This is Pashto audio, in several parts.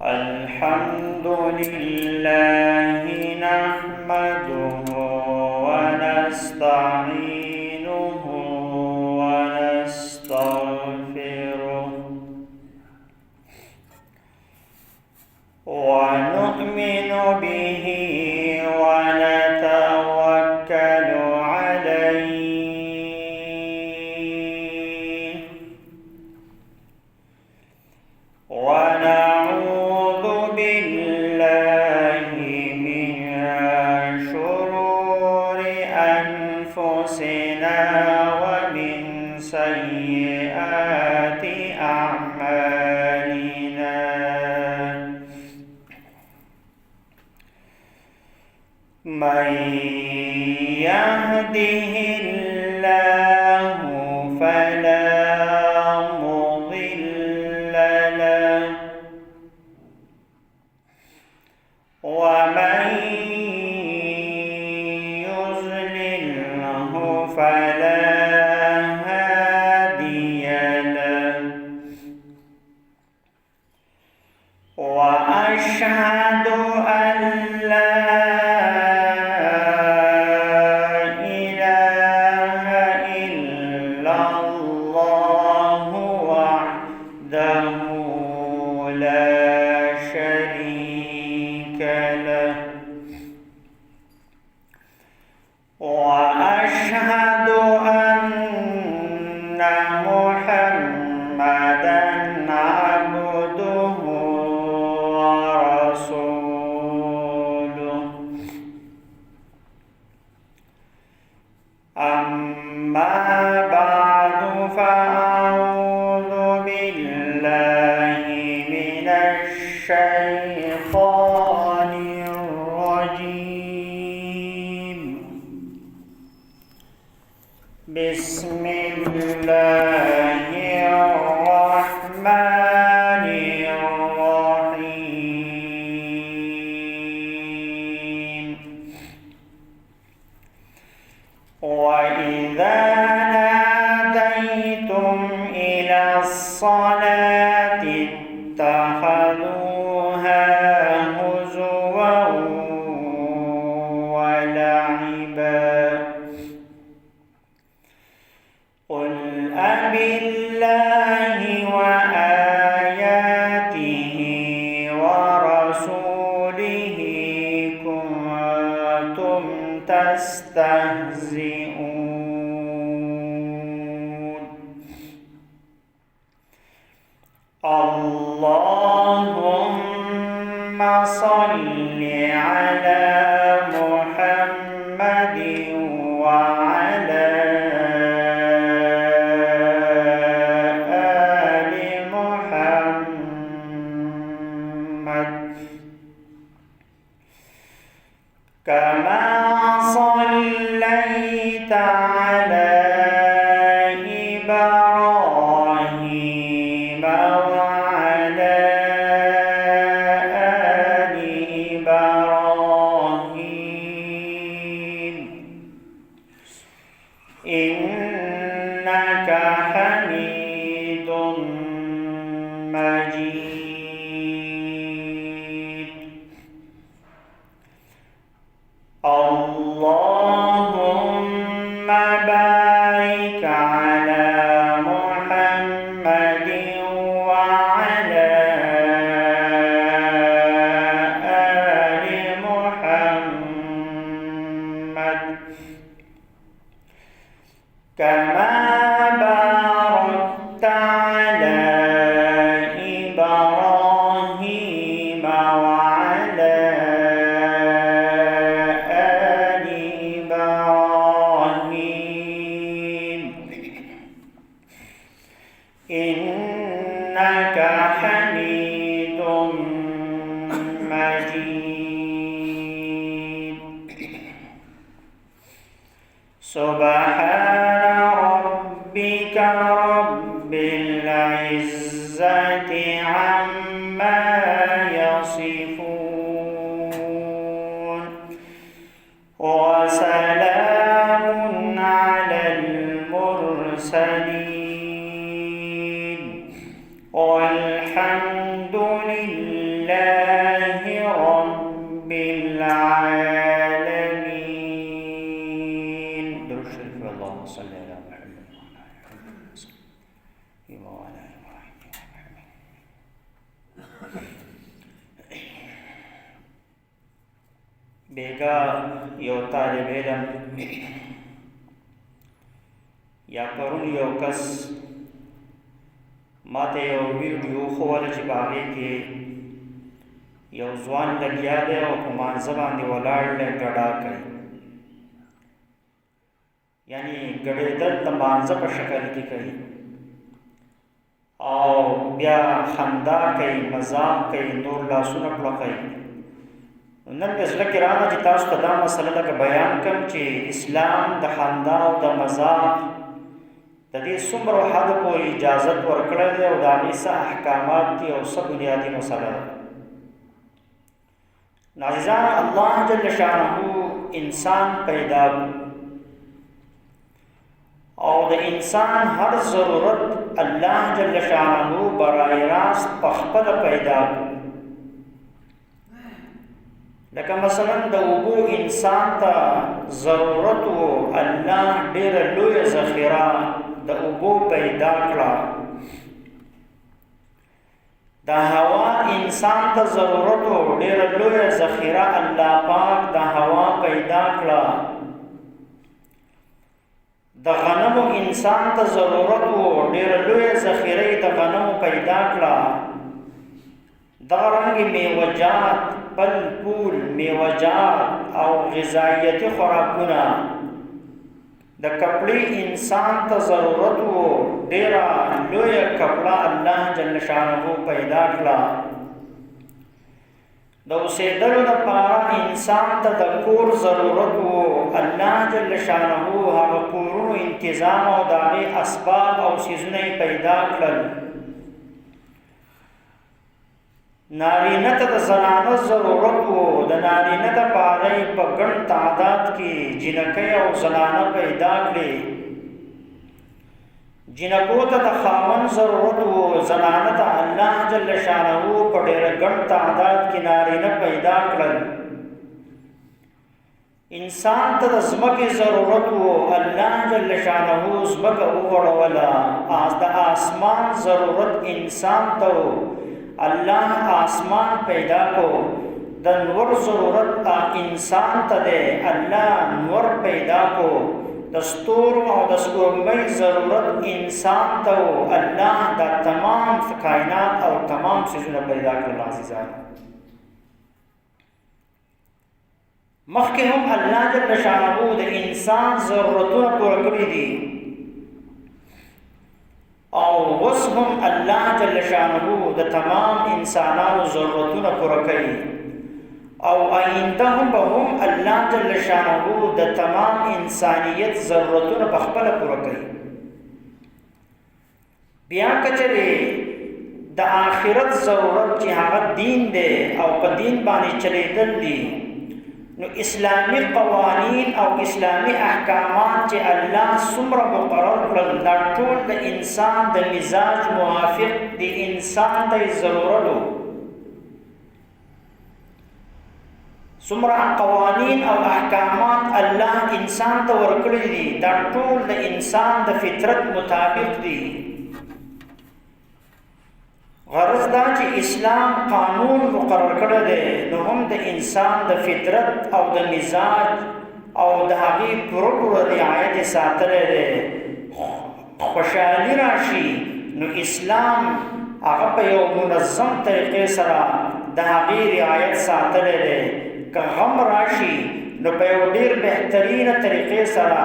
الحمد لله نحمده ونستعينه ونستغفره ونؤمن به ونتوكل عليه ونعوذ بالله من شرور أنفسنا ومن سيئات أعمالنا من يهده الله فلا مضل له ومن يضلله فلا هادي له وأشهد أن لا إله إلا الله وحده لا شريك له وأشهد أن محمدًا عبده ورسوله أما بعد فأعوذ بالله من الشيطان الرجيم بسم الله الرحمن الرحيم وإذا ناديتم إلى الصلاة اتخذوها هزوا ولعبا قل أبالله وآياته ورسوله كنتم تستهزئون اللهم صل على محمد وعلى آل محمد كما صليت على إبراهيم وعلى آل إبراهيم إنك حميد مجيد اللهم بارك على محمد وعلى آل محمد كما باركت على إبراهيم وعلى آل إبراهيم إنك حميد مجيد سبحان ربك رب العزة عما يصفون وسلام على المرسلين والحمد لله لله رب العالمين. درود شريف. اللهم صل على محمد وعلى آل محمد. بیگا یو طالب علم یا پرون یو کس ماته یو ویډیو خوله چې باغې کې یو ځوان لګیا دی او په مانځه باندې ولاړ دی ګډا کوي، یعنی ګډېدل د مانځه په شکل کې کوي او بیا خندا کوي، مذاق کوي، نور لاسونه پړقوي. نن مې زړه کې راغله چې تاسو ته دا مسله لکه بیان کړم چې اسلام د خندا او د مذاق د دې څومره حد پورې اجازت ورکړی دی او د هغې څه احکامات دي او څه بنیادي مسله ده. عزیزانو، الله جل شانه انسان پیدا او د انسان هر ضرورت الله جل شانه برای راست په خپله پیدا کړو. لکه مثلا د اوبو انسان ته ضرورت و، الله ډېره لویه ذخیره د اوبو پیدا کړه. د هوا انسان ته ضرورت و، ډېره لویه ذخیره الله پاک د هوا پیدا کړه. د غنمو انسان ته ضرورت و، ډېره لویه ذخیره د غنمو پیدا کړه. دغه رنګې میوه‌جات، پل پول، میوه‌جات او غذایتي خوراکونه. د کپړې انسان ته ضرورت و، ډېره لویه کپړه الله جل شانه پیدا کړه. د اوسېدلو لپاره انسان ته د کور ضرورت و، الله جل شانه هغه کورونو انتظام او د هغې اسباب او څیزونه یې پیدا کړل. نارینه ته د زنانه ضرورت و، د نارینه دپاره یې په ګڼ تعداد کې جنکۍ او زنانه پیدا کړې. جنکو ته د خاوند ضرورت و، زنانه ته الله جل شانه په ډېره ګڼ تعداد کې نارینه پیدا کړل. انسان ته د ځمکې ضرورت و، الله جل شانه ځمکه وغوړوله. د آسمان ضرورت انسان ته و، الله آسمان پیدا کو. د نور ضرورت انسان ته دی، الله نور پیدا کو. د ستورو او د سپوږمۍ ضرورت انسان ته و، الله دا تمام کائنات او تمام څیزونه پیدا کړل. عزیزان، مخکې هم الله جل شانه د انسان ضرورتونه پوره کړي دي او اوس هم الله جل شانه د تمام انسانانو ضرورتونه پوره کوي او آینده هم به هم الله جل شانه د تمام انسانیت ضرورتونه په خپله پوره کوي. بیا که چېرې د آخرت ضرورت چې هغه دین دی او په دین باندې چلیدل دي، نو اسلامی قوانین او اسلامی احکامات چې الله څومره مقرر کړل، دا ټول د انسان د مزاج موافق د انسان ته ضرورت و. څومره قوانین او احکامات الله انسان ته ورکړي دي، دا ټول د انسان د فطرت مطابق دي. غرض دا چې اسلام قانون مقرر کړی دی، نو هم د انسان د فطرت او د مزاج او د هغې پوره رعایت یې ساتلی دی. خوشحالي راشي نو اسلام هغه په یو منظم طریقې سره د هغې رعایت ساتلی دی. که غم راشي نو په یو ډېر بهترینه طریقې سره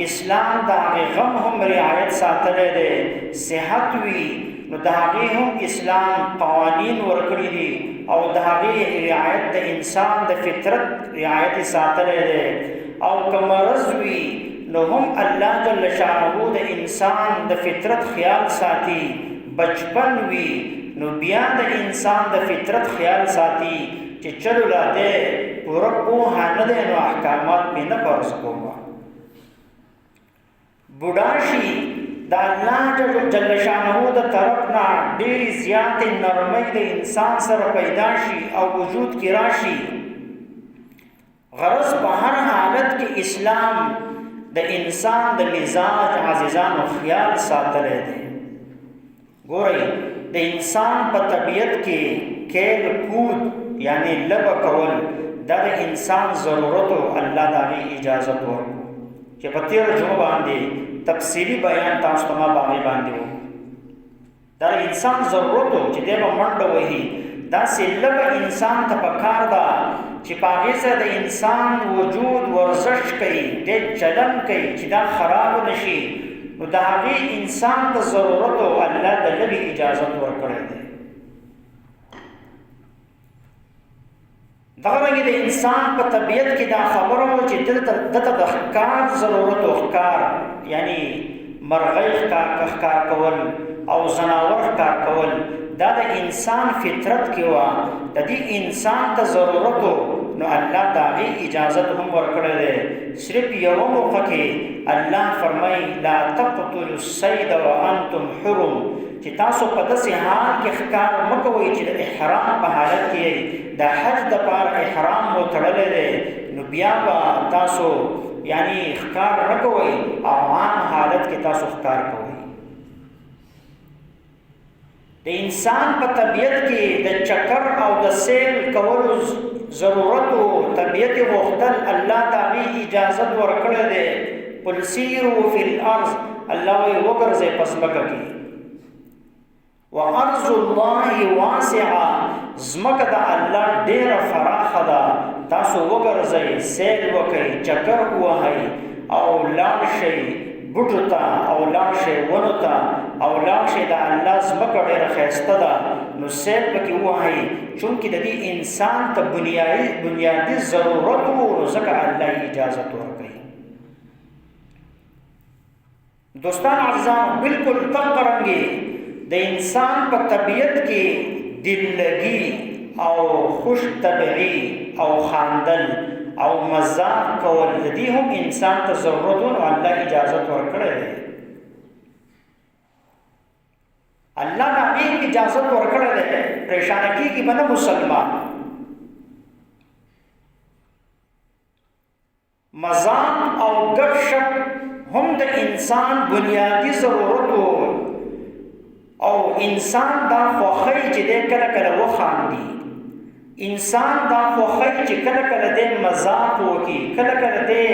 اسلام د هغې غم هم رعایت ساتلی دی. صحت وي نو د هغې هم اسلام قوانین ورکړي دي او د هغې رعایت د انسان د فطرت رعایت یې ساتلی دی. او که مرض وي نو هم الله جل شانه د انسان د فطرت خیال ساتي. بچپن وي نو بیا د انسان د فطرت خیال ساتي چې چلو لا دی پوره پوهه نه دی نو احکامات مې نه فرض کوم. بوډا شي د الله جل شانه د طرف نه ډېرې زیاتې نرمۍ د انسان سره پیدا شي او وجود کې راشي. غرض په هر حالت کې اسلام د انسان د مزاج عزیزانو خیال ساتلی دی. ګورئ د انسان په طبیعت کې کیل کود یعنی لبه کول دا د انسان ضرورتو الله د هغې اجازت ورکړو چې په تېره جمعه باندې تفصیلي بیان تاسو ته ما په هغې باندې وکړو. دا د انسان ضرورتو چې دی به منډه وهي داسې لبه انسان ته پکار ده چې په هغې سره د انسان وجود ورزش کوي ډېر چلن کوي چې دا خراب نه شي. نو د هغې انسان ته ضرورتو الله د لبې اجازت ورکړی دی. دغه رنګې د انسان په طبیعت کې دا خبره وه چې دته د ښکار ضرورت و ښکار یعنی مرغۍ ښکار کول او ځناور ښکار کول دا د انسان فطرت کې وه. د دې انسان ته ضرورت و نو الله د هغې اجازت هم ورکړی دی. صرف یوه موقع کې الله فرمایي لا تقتلوا الصید وانتم حرم چې تاسو په داسې حال کې ښکار مه کوئ چې د احرام په حالت کې د حج دپاره احرام مو تړلی دی نو بیا به تاسو یعنی ښکار نه کوئ او عام حالت کې تاسو ښکار کوئ. د انسان په طبیعت کې د چکر او د سیل کولو ضرورت و طبیعت غوښتل الله د هغې اجازت ورکړی دی. قل سیروا فی الارض الله وایي وګرځئ په ځمکه کې. وارض الله واسعه ځمکه د الله ډېره فراخه ده تاسو وګرځئ سیل وکئ چکر ووهئ او لاړ شئ بوټو ته او لاړ شئ ونو ته او لاړ شئ د الله ځمکه ډېره ښایسته ده نو سیل پکې ووهئ چونکې د دې انسان ته بنیادي ضرورت و نو ځکه الله اجازت ورکوي. دوستان عزیزان بالکل دغه رنګې د انسان په طبیعت کې دللګي او خوش طبعي او خاندل او مزاح کول د دې هم انسان ته ضرورت و نو الله اجازت ورکړی دی. الله د هغې اجازت ورکړی دی پریشانه کېږي به نه مسلمان. مزاح او ګپ شپ هم د انسان بنیادي ضرورت و او انسان دا خوښوي چې دی کله کله وخاندي. انسان دا خوښوي چې کله کله دی مزاح وکړي کله کله دی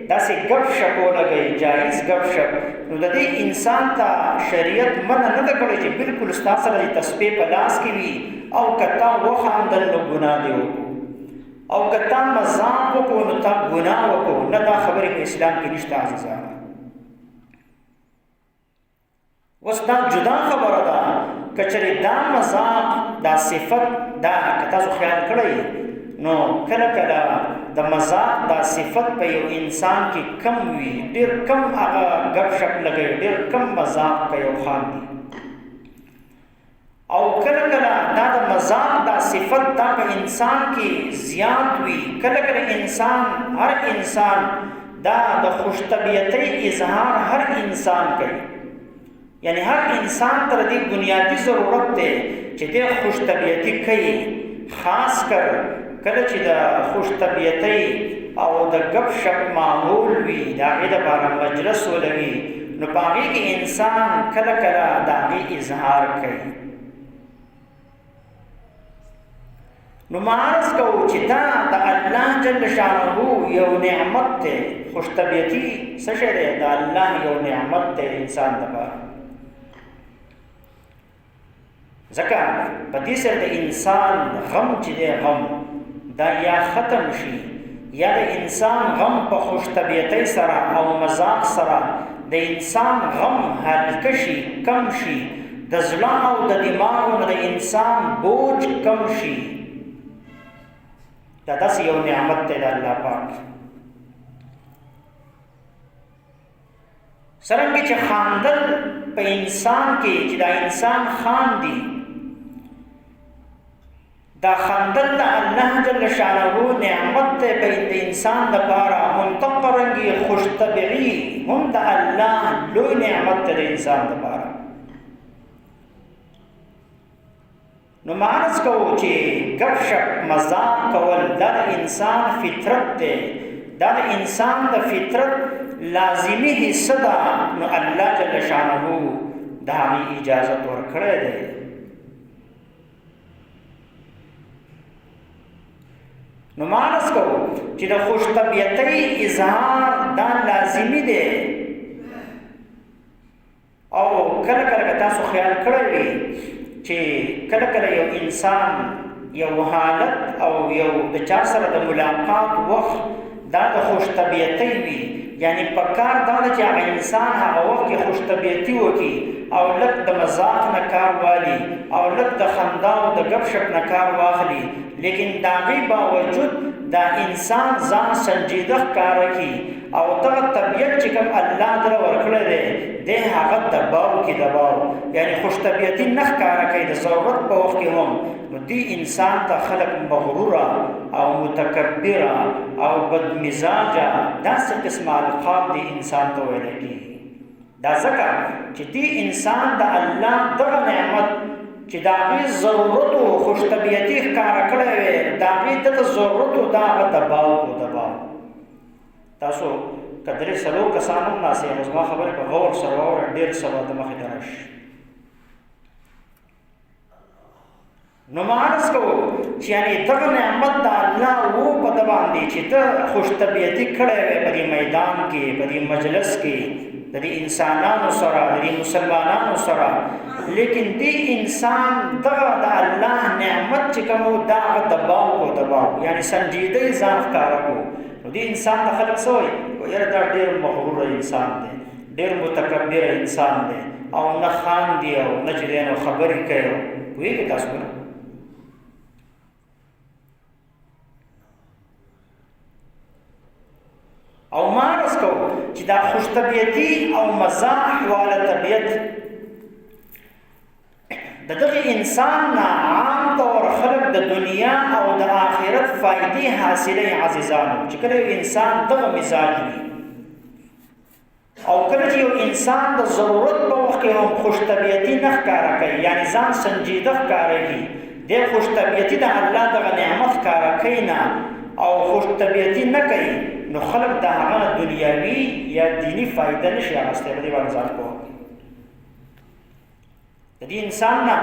داسې ګپ شپ ولګوي جایز ګپ شپ. نو د دې انسان ته شریعت منع نه ده کړې چې بالکل ستا سره د تسبیح په لاس کې وي او که تا وخاندل نو ګناه دې وکړو او که تا مزاح وکړو نو تا ګناه وکړو. نه دا خبرې په اسلام کې نشته عزیزانو. اوس دا جدا خبره ده که چېرې دا مزاح دا صفت دا که تاسو خیال کړئ نو کله کله د مزاح دا صفت په یو انسان کې کم وي ډېر کم هغه ګپ شپ لګوي ډېر کم مزاح کوي او خاندي او کله کله دا د مزاح دا صفت دا په انسان کې زیات وي. کله کله هر انسان دا د خوش طبیعتۍ اظهار هر انسان کوي یعنی هر انسان تر دې بنیادی ضرورت دی چې دی خوش طبیعتي کوي. خاص کر کله چې د خوش طبیعتۍ او د ګپ شپ ماحول وي د هغې دپاره مجلس ولوي نو په هغې کې انسان کله کله د هغې اظهار کوي. نو ما عرض کوو چې دا د الله جل شانه یو نعمت دی. خوش طبیعتي څه شی دی؟ د الله یو نعمت دی انسان دپاره. ځکه په دې سره د انسان غم چې دی غم دا یا ختم شي یا د انسان غم په خوش طبیعتۍ سره او مزاح سره د انسان غم هلکه شي کم شي د زړه او د دماغ نه د انسان بوج کم شي. دا داسې یو نعمت دی د الله پاک. څرنګه چې خاندل په انسان کې چې دا انسان خاندي دا خندل د الله جل شانه نعمت ته په انسان د پاره منتقرنګي خوش طبيعي هم د الله لوی نعمت ته انسان د پاره. نو مانس کو چې غب شپ مزاق کول د انسان فطرت ته، د انسان د فطرت لازمی حصہ ده. نو الله جل شانه دا اجازه ورکړه ده. نو مانس کو چې د خوش طبیعتۍ اظهار دا لازمی ده. او کله کله تاسو خیال کړئ چې کله کله یو انسان یو حالت او یو د چا سره د ملاقات وخت دا د خوش طبیعتۍ وي، یعنی پکار دا چې هغه انسان هغه وخت کې خوش طبیعتي وکړي او لږ د مزاق نه کار والی او لږ د خندا او د غب شپ نه کار واخلي، لیکن د هغې باوجود دا انسان ځان سنجیده ښکاره کړي او دغه طبیعت چې کوم الله دله ورکړی دی دی هغه دباو کې دباو، یعنی خوش طبیعتي نه ښکاره کوي د ضرورت په وخت کې هم. نو دې انسان ته خلک مغروره او متکبره او بدمزاجه داسې قسمه القاب دې انسان ته ویلی کېږي. دا ځکه چې دې انسان د الله دغه نعمت چې د هغې ضرورت و خوش طبیعتي ښکاره کړی وی، د هغې دته ضرورت و دا هغه دباو کو دباو. تاسو که درې څلور کسان هم ناست یې، نو زما خبرې په غور سره واورئ، ډېر سبا د مخې ته راشي. نو معرض کوو چې یعنې دغه نعمت د الله و په ده باندې چې ته خوش طبیعتي کړی وی په دې میدان کې، په دې مجلس کې د دې انسانانو سره، د دې مسلمانانو سره، لیکن دې انسان دغه د الله نعمت چې کوم و دا هغه دباو کو دباو، یعنې سنجیدۍ ځان ښکاره کو. نو دې انسان ته خلک څه وایي؟ یاره دا ډېر مغروره انسان دی، ډېر متکبره انسان دی او نه خاندي او نه چې دی نو خبرې کوي. پوهېږئ تاسو که نه؟ او مارس کو چې دا خوش طبیعتي او مزاح والا طبیعت د دغه انسان نه عام طور خلک د دنیا او د آخرت فائدې حاصلې عزیزانو. چې کله یو انسان دغه مزاج وي او کله چې یو انسان د ضرورت په وخت کې هم خوش طبیعتي نه ښکاره کوي، یعنې ځان سنجیده ښکاره کړي، دی خوش طبیعتي د الله دغه نعمت ښکاره کوي نه او خوش طبیعتي نه کوي، نو خلک د هغه دنیاوي یا دینی فایده نشي اخیستی. په دې باندې ځان پوه د دې انسان نه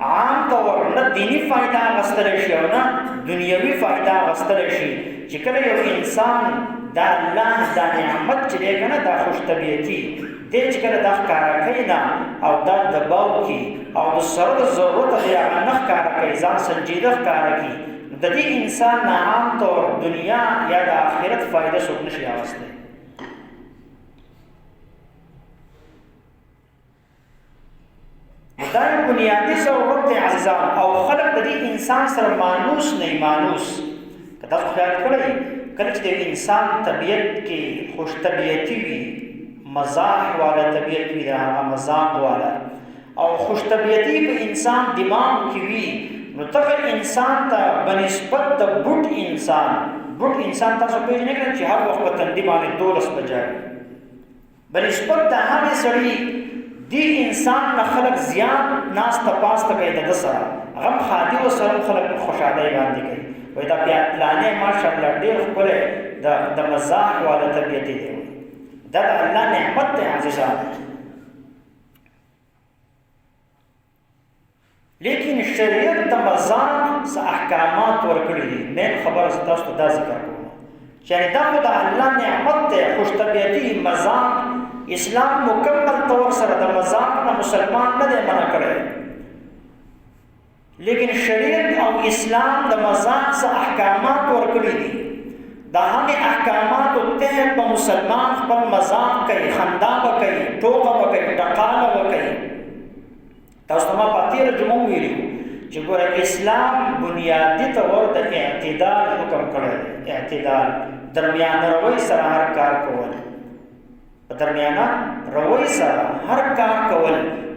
عام طور نه دینی فایده اخیستلی شي او نه دنیاوي فایده اخیستلی شي. چې کله یو انسان د الله دا نعمت چې دی که نه دا خوش طبیعتي دی چې کله دا ښکاره کوي نه او دا دباو کړي او د سره د ضرورت دی هغه نه ښکاره کوي، ځان سنجیده ښکاره کړي، د دې انسان نه عام طور دنیا یا د آخرت فایده څوک نشي اخیستی. دا یو بنیادي ضرورت دی عزیزان، او خلک د دې انسان سره مانوس نه مانوس. که تاسو خیال کړئ کله چې د انسان طبیعت کې خوش طبیعتي وي، مزاح والا طبیعت وي، د هغه مزاق والا او خوش طبیعتي په انسان دماغ کې وي، نو دغه انسان ته بنسبت د بوټ انسان تاسو پېژنئ که نه چې هر وخت په تندي باندې 12 بجه بنسبت د هغې سړي دې انسان نه خلک زیات ناسته پاسته کوي د ده سره، هغه هم خادي ورسره هم خلک په خوشحالۍ باندې کوي، وایي دا پلانې ماشاءالله ډېر ښکلی د مزاح والا طبیعتي دی. دا د الله نعمت دی عزیزان. لیکن شریعت د مزاح څه احکامات ورکړي دي. مین خبره زه تاسو ته دا ذکر کوم چې یعنې دا خو د الله نعمت دی، خوش طبیعتي مزاح. اسلام مکمل طور سره د مزاح نه مسلمان نه دی منع کړی، لیکن شریعت او اسلام د مزاح څه احکامات ورکړي دي. دا هغې احکاماتو تحت به مسلمان خپل مزاح کوي، خندا به کوي، ټوکه به کوي، ټکاله به کوي. تاسو ته ما په تېره جمعه ویلي چې ګوره اسلام بنیادي طور د اعتدال حکم کړی دی. اعتدال، درمیانه روۍ سره هر کار کول، په درمیانه روۍ سره هر کار کول،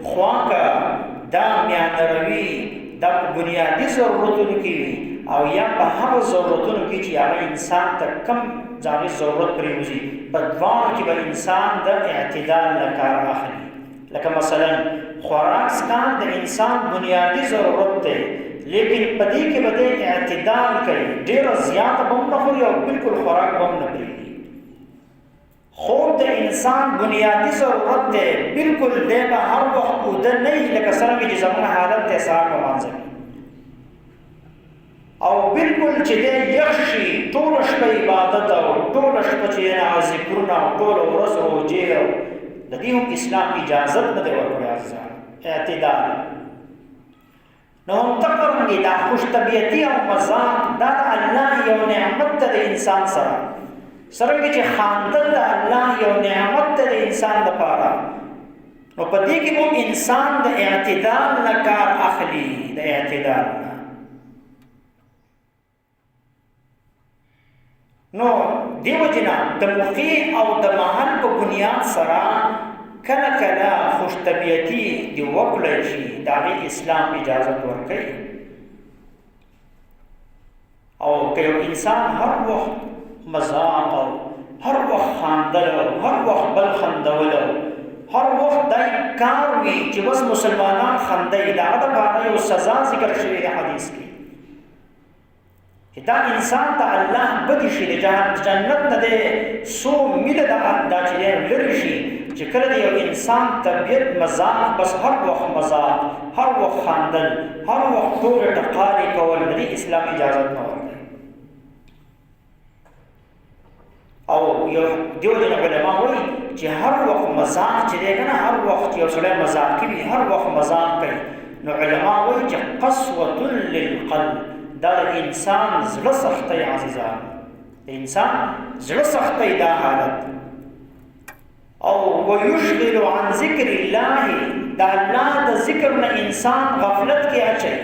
خواکه دا میانه روي د بنیادی ضرورتونو کې وي او یا په هغه ضرورتونو کې چې هغه انسان ته کم ځانګړی ضرورت پرېوځي په دواړو کې به انسان د اعتدال نه کار اخلي. لکه مثلا خوراک څښل د انسان بنیادی ضرورت دی، لیکن په دې کې به د اعتدال کوي، ډېره زیاته به هم نه خوري او بالکل خوراک به هم نه پرېږدي. خوب د انسان بنیادی ضرورت دی، بالکل دی به هر وخت اوده نه وي لکه څرنګه چې زموږ حالت دی سهار په لمانځه کې، او بالکل چې دی یخ شي ټوله شپه عبادت او ټوله شپه چې ذکرونه او ټوله ورځ روژې او د دې هم اسلام اجازت نه دی ورکړی عزیزان. اعتدال نو همدقرنګې دا خوش طبیعتي او مزاح دا د الله یو نعمت ده د انسان سره، څرنګه چې خاندل د الله یو نعمت ده د انسان لپاره، نو په دې کې هم انسان د اعتدال نه کار اخلي، د اعتدال نه. نو دیو جنا د موقع او د محل په بنیاد سره کله کله خوش طبیعتي دی وکړی شي، د هغې اسلام اجازت ورکوي. او که یو انسان هر وخت مزاح او هر وخت خاندل او هر وخت بل خندول او هر وخت دای کار وي چې بس مسلمانان خندي، د هغه دپاره یو سزا ذکر شوی دی حدیث کې چې دا انسان ته الله بدي شي د جنت نه دی څو میله دا چې دی لرې شي، چې کله د یو انسان طبیعت مزاح بس هر وخت مزاح، هر وخت خاندل، هر وخت ټولې ټقالې کول، د دې اسلام اجازت نه ورکوي. او یو دیو جن علما وایي چې هر وخت مزاح چې دی که نه، هر وخت یو سړی مزاح کوي، هر وخت مزاح کوي، نو علما وایي چې قسوة للقلب، دا د انسان زړه سختۍ عزیزان، د انسان زړه سختۍ دا حالت. او ویشغل عن ذکر الله، دا الله د ذکر نه انسان غفلت کې اچي.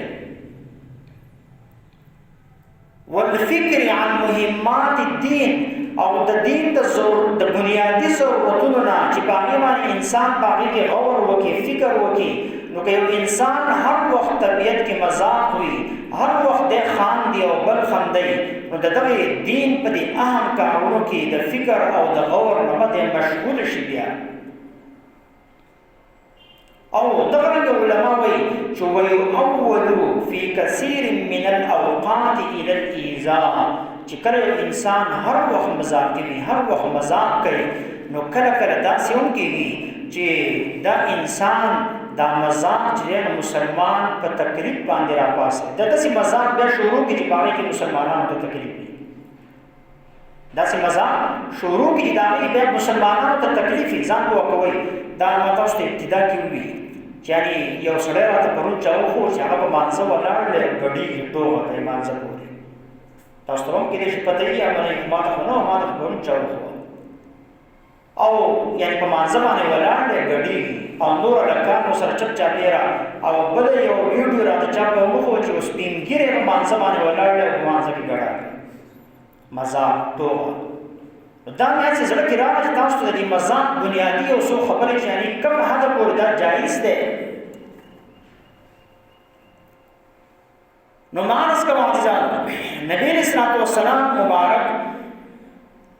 والفکر عن مهمات الدین، او د دین د بنیادی ضرورتونو نه چې په هغې باندې انسان په هغې کې غور وکړي، فکر وکړي. نو که یو انسان هر وخت طبیعت کې مذاق وي، هر وخت دی خاندي او بل خندي، نو د دغې دین په دې اهم کارونو کې د فکر او د غور نه به دی مشغول شي بیا. او دغه رنګه علما وایي چې ویؤولو فی کثیر من الاوقات الی الایذاء، چې کله یو انسان هر وخت مذاق کوي، هر وخت مذاق کوي، نو کله کله داسې هم کېږي چې دا انسان دا مذاق چې دی مسلمان په تکلیف باندې راپاسي، دا داسې مذاق بیا شروع کړي چې په هغې کې مسلمانانو ته تکلیف وي، داسې مذاق شروع کړي چې د هغې بیا مسلمانانو ته تکلیف وي. ځان پوه کوئ، دا ما تاسو ته ابتدا کې ووي چې یعنې یو سړی راته پرون چا وښود چې هغه په مانځه ولاړ دی، ګډېږي ټوغه دی مانځه پورې. تاسو ته هم کېدای شي پته وي، ما ته خو نه ما ته خو پرون چا وښود، او یعنې په مانځه باندې ولاړ دی ګډېږي، او نور هلکان سره چپ چاپېره، او بله یو ویډیو راته چا په وښود چې سپین ږیری په مانځه باندې ولاړ دی او په مانځه کې ګډه کوي، مذاق ټوغه. دا مې هسې زړه کې راغله چې تاسو ته د دې مذاق بنیادي یو څو خبرې چې یعنې کوم حده پورې دا جایز دی. نو مانس کوم عزیزان، نبی علیه السلام مبارک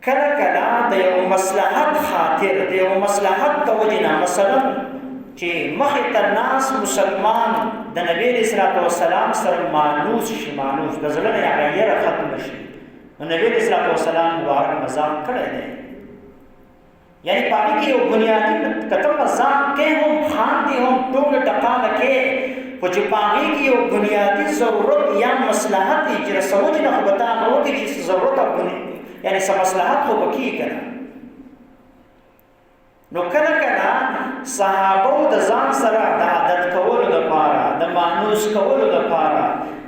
کله کله د یو مصلحت خاطر، د یو مصلحت د وجې نه، مثلا چې مخې ته ناست مسلمان د نبی علیه السلام سره مانوس شي، مانوس د زړه نه هغه یره ختمه شي، نو نبی علیه السلام مبارک مذاق کړی دی. یعنی په هغې کې یو بنیادي که ته مذاق کې هم خاندې هم ټوکې ټقاله کې، خو چې په هغې کې یو بنیادي ضرورت یا مصلحت دی چې رسول نه خو به ته هغه وکړي چې ضرورت یعنې څه مصلحت خو به کېږي که نه. نو کله کله صحابو د ځان سره د عادت کولو دپاره، د مانوس کولو دپاره،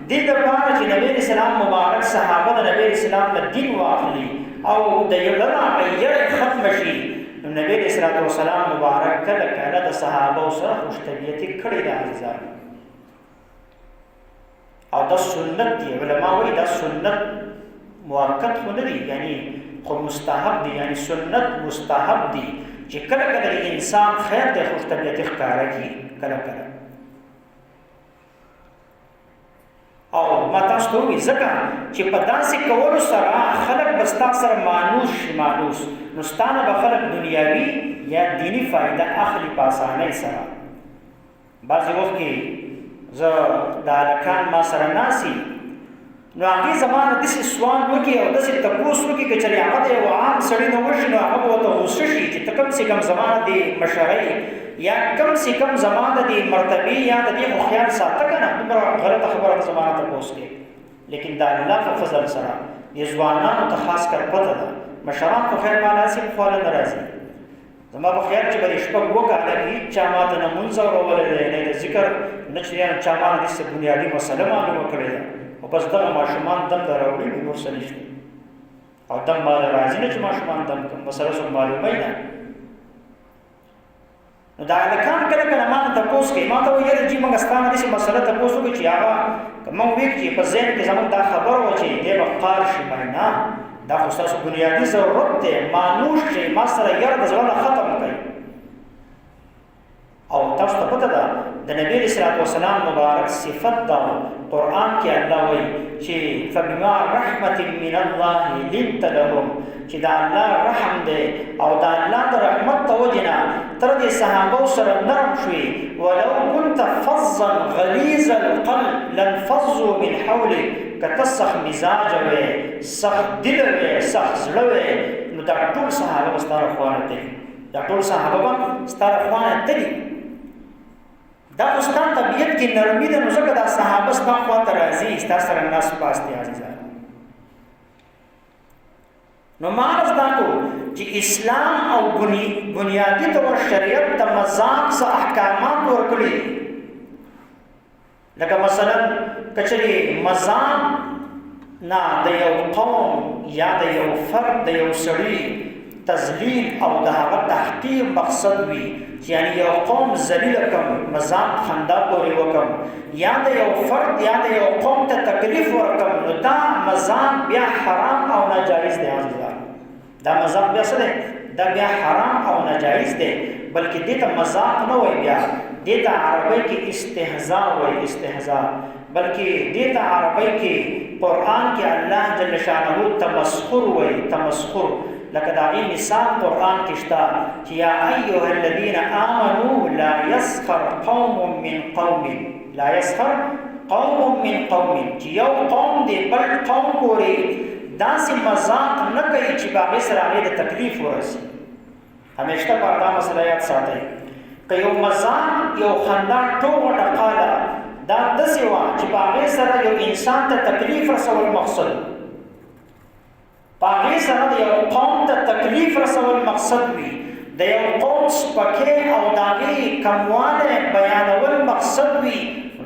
دې دپاره چې نبی علیه السلام مبارک صحابه د نبی علیه السلام نه دین واخلي او د یو له هغه یړې ختمه شي، نو نبی علیه السلام مبارک کله کله د صحابو سره خوش طبیعتي کړې ده عزیزان. او دا سنت دی، علما وایي دا سنت مؤکد خو نه دی، یعنی خو مستحب دی، یعنی سنت مستحب دی چې کله کله د انسان خیر دی خوش طبیعتي ښکاره کړي کله کله. ته وي ځکه چې په داسې کولو سره خلک به ستا سره مانوس نو ستا نه به خلک دنیاوي یا دیني فایده اخلي په اسانۍ سره. بعضې وخت کې زه د هلکان ما سره ناستي نو هغې زما نه داسې سوال وکړي او داسې تپوس وکړي که چېرې هغه د یو عام سړي نه وشي نو هغه به ورته غوسه شي چې ته کم سے کم زما نه د مشرۍ یا کم سے کم زما د دې مرتبې یا د دې خو خیال ساته که نه دومره غلطه خبره ته زما نه تپوس کوي. لیکن د الله په فضل سره د ځوانانو ته خاص کر پته ده مشران خو خیر ما ناسي خواله نه راځي. زما په خیال چې به د شپږ اووه کاله کې هېڅ چا ما ته نه مونځ اورولی دی نه د ذکر نه چې چا ما نه داسې بنیادي مسله معلومه کړې ده او بس دغه ماشومان دم ته راوړي نور څه نشته او دم باندې راځي نه چې ماشومان دم کړم مسله څوک معلومه نه. نو دا هلکان کله کله ما ته تپوس کوي ما ته وایي یاره جي موږ ستا نه داسې مسله تپوس وکړو چې هغه که موږ ویږ چې په ذهن کې زموږ دا خبر وه چې دی به قار شي نه دا خو ستاسو بنیادي ضرورت دی مانوس چې ما سره یاره د زړه نه ختم کوي. او تاسو ته پته ده د نبی علیه الصلاة والسلام مبارک صفت ده قرآن کې الله وایي چې فبما رحمة من الله لنت لهم چې د الله رحم دی او د الله د رحمت د وجې نه تر دې صحابو سره نرم شوي ولو كنت فظا غلیظ القلب لانفضوا من حولک که ته سخت مزاجه وې سخت دله وې سخت زړه وې نو دا ټول صحابه به ستا رخوا نه تلي دا ټول صحابه به ستا رخوا نه تلي. دا خو ستا طبیعت کې نرمي ده نو ځکه دا صحابه ستا خوا ته راځي ستا سره ناست پاست دي عزیزان. نو ما زده کړو چې اسلام او بنیادي طور شریعت د مذاق څه احکامات ورکړي لکه مثلا کچري مذاق نه د یو قوم یا د یو فرد د یو سړي تذلیل او د هغه تحقیر مقصد وي چې یعنی یو قوم ذلیل کم مذاق خندا پورې وکم یا د یو فرد یا د یو قوم ته تکلیف ورکم نو دا مذاق بیا حرام او ناجایز دی عزیزان. دا مذاق بیا څه دی دا بیا حرام او ناجایز دی بلکې دې ته مذاق نه وایي بیا دې ته عربی کې استهزاء وایي استهزاء بلکې دې ته عربی کې قرآن کې الله جل شانه تمسخر وایي تمسخر لکه دا غي مثال قرآن کې شته چې یا ایها الذین آمنوا لا يسخر قوم من قوم لا يسخر قوم من قوم چې یو قوم دې بل قوم پورې داسې مذاق نه کوي چې باغې سره هغې د تکلیف ورسي. همیشه پر دا مسله یاد ساتئ که یو مذاق یو خندا ټوغه ټقاله دا داسې وه چې په هغې سره یو انسان ته تکلیف رسول مقصد په هغې سره د یو قوم ته تکلیف رسول مقصد وي د یو قوم سپکې او د هغې کموالی بیانول مقصد وي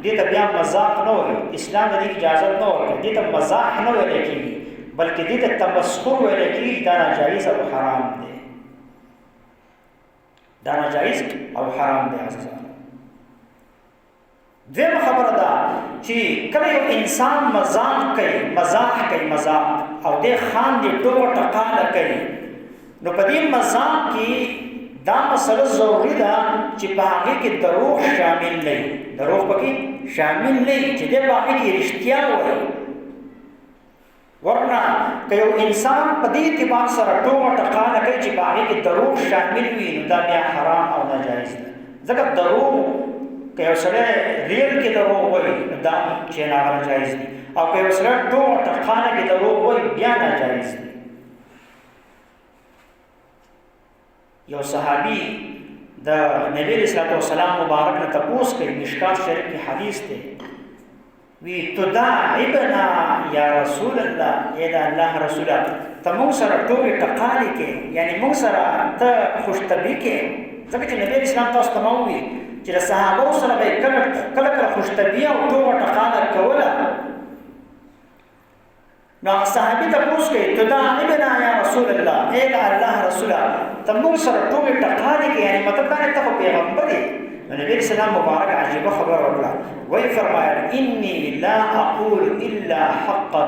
دې ته بیا مذاق نه وایي اسلام د دې اجازت نه ورکوي دې ته مزاح نه ویلی کېږي بلکې دې ته تمسخر ویلی کېږي دا ناجایز او حرام دی دا ناجایز او حرام دی عزیزان. دویمه خبره ده چې کله یو انسان مذاق کوي مزاح کوي مذاق او دې خاندي ټوغه ټقاله کوي نو په دې مذاق کې دا مسله ضروري ده چې په هغې کې دروغ شامل نه وي دروغ پکې شامل نه وي چې دې په هغې کې رښتیا وایي ورنه که یو انسان په دې اعتبار سره ټوغه ټقاله کوي چې په هغې کې دروغ شامل وي نو دا بیا حرام او ناجایز ده ځکه دروغ که یو سړی ریل کې دروغ وایي نو دا چې هغه ناجایز دي او که یو سړی ټوغه ټقاله کې دروغ وایي بیا ناجایز دي. یو صحابي د نبی علیه السلام مبارک نه تپوس کوي مشکات شریف کې حدیث دی وی تداعبنا یا رسول الله ای د الله رسوله ته موږ سره ټوغې ټقالې کې یعنی موږ سره ته خوشطبي کې ځکه چې نبی اسلام تاسو ته ما ووي چې د صحابو سره به کله کله خوشطبي او ټوغه ټقاله کوله نو صحابي تپوس کوي تداعبنا یا رسول الله ای د الله رسوله ته موږ سره ټوغې ټقالې کې یعنی مطلب دا نه ته خو پیغمبر یې نبی اسلام مبارک عجیبه خبر ورکړه وی فرمایل انی لا اقول الا حقا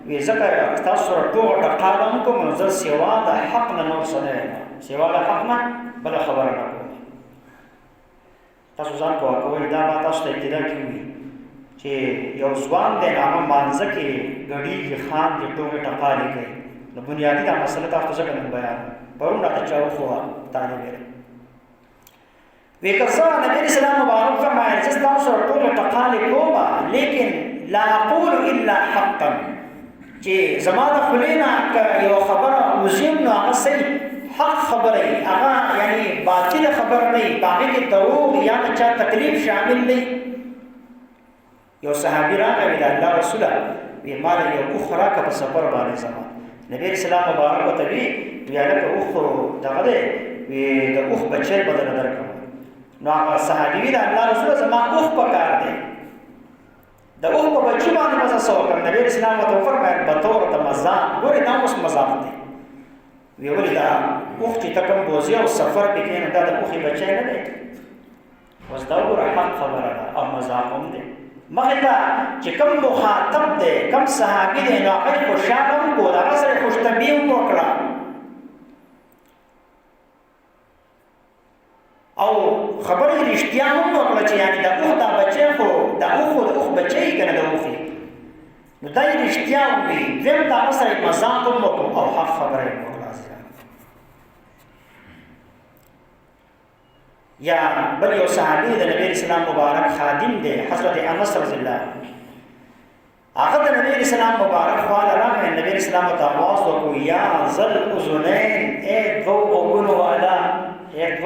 وی ذکر تاسو سره ټوغه ټقاله هم کوم زه سوا د حق نه نور څه نه یم سوا د حق نه بله خبره نه کوم تاسو ځان کوه کوئ دا به تاسو ته ابتدا کې وي چې یو ځوان دی هغه مانځه کې ګډېږي خاندي ټوکې ټقالې کوي نو بنیادي دا مسله تاسو ځکه نن بیان پرون راته چا وښوه طالب علم وی که زه نبي اسلام مبارک فرمایل چې تاسو سره ټوکې ټقالې کومه لیکن لا اقول الا حقا چې زما د خولې نه که یو خبره وزیم نو هغه صحیح حق خبره هغه یعنی باطل خبره نه په هغې کې دروغ یا د چا تکلیف شامل نه یو صحابي راغی د الله رسوله وی ما له یو اوښ راکړه په سفر باندې زما نبي اسلام مبارک ورته وي وی هلکه اوښ خو دغه دی وی د اوښ بچی به درله درکړم نو هغه صحابي وي د الله رسوله زما اوښ په کار دی د اوښ په بچي باندې به زه څه وکړم نبي اسلام ورته وفرمایل بطور د مذاق ګورې دا اوس مذاق دی وی ولې دا اوښ چې ته کوم بوځې او سفر پکې نو دا د اوښې بچی نه دی اوس دا وګوره حق خبره ده او مذاق هم دی مخې ته چې کوم مخاطب دی کوم صحابي دی نو هغه خوشحاله هم کړو د هغه سره خوشطبي هم وکړه او خبرې رښتیا هم وکړه چې یعنې د اوښ دا بچی خو د اوښ بچی که نه د اوښې نو دا یې رښتیا ووي دویم د هغه سره یې مذاق هم وکړو او حق خبره یې وکړه یا بل یو صحابي د نبی اسلام مبارک خادم دی حضرت انس رضی الله هغه د نبی اسلام مبارک خواله راغی نبی اسلام ته آواز وکړو یا ذل اذنین ای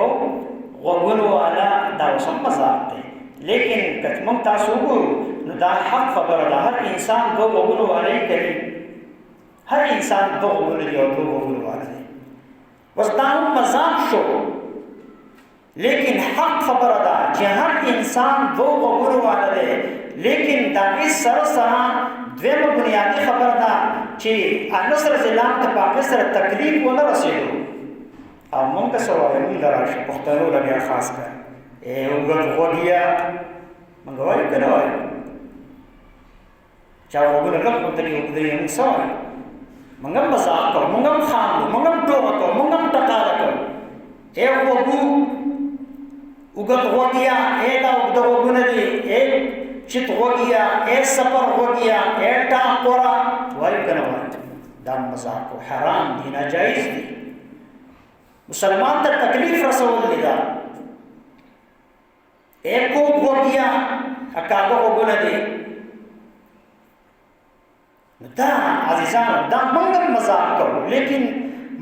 دو غوږونو والا دا اوس هم مذاق دی لیکن که موږ تاسو وګورو نو دا حق خبره ده هر انسان دو غوږونو والی کوي هر انسان دو غوږونه دي او دو غوږونو والا دی بس دا هم مذاق شو لیکن حق خبره ده چې هر انسان دو غوږونو والا دی لیکن د هغې سره سره دویمه بنیادي خبره ده چې انس رضی الله عنه ته په هغې سره تکلیف ونه رسېدو او مونږ که څه وایو مونږ له راشي پښتنو له بیا خاص کړه اوږد غوږیه مونږ وایو که نه وایو چا غوږونه لږ غوږدري اوږدري مونږ څه وایو مونږ هم مذاق کوو مونږ هم خاندو مونږ هم ټوکه کوو مونږ هم ټکاله کوو ای غوږو اوږد غوږیه ای دا اوږده غوږونه دي ای چت غوږیه ای سپر غوږیه ای ټاقوره وایو که نه وایو دا مذاق کوو حرام دي ناجایز دي مسلمان ته تکلیف رسول دی دا ایکو غوږیا اکاګه غوږونه دي دا عزیزانو دا موږ مذاق کوو لیکن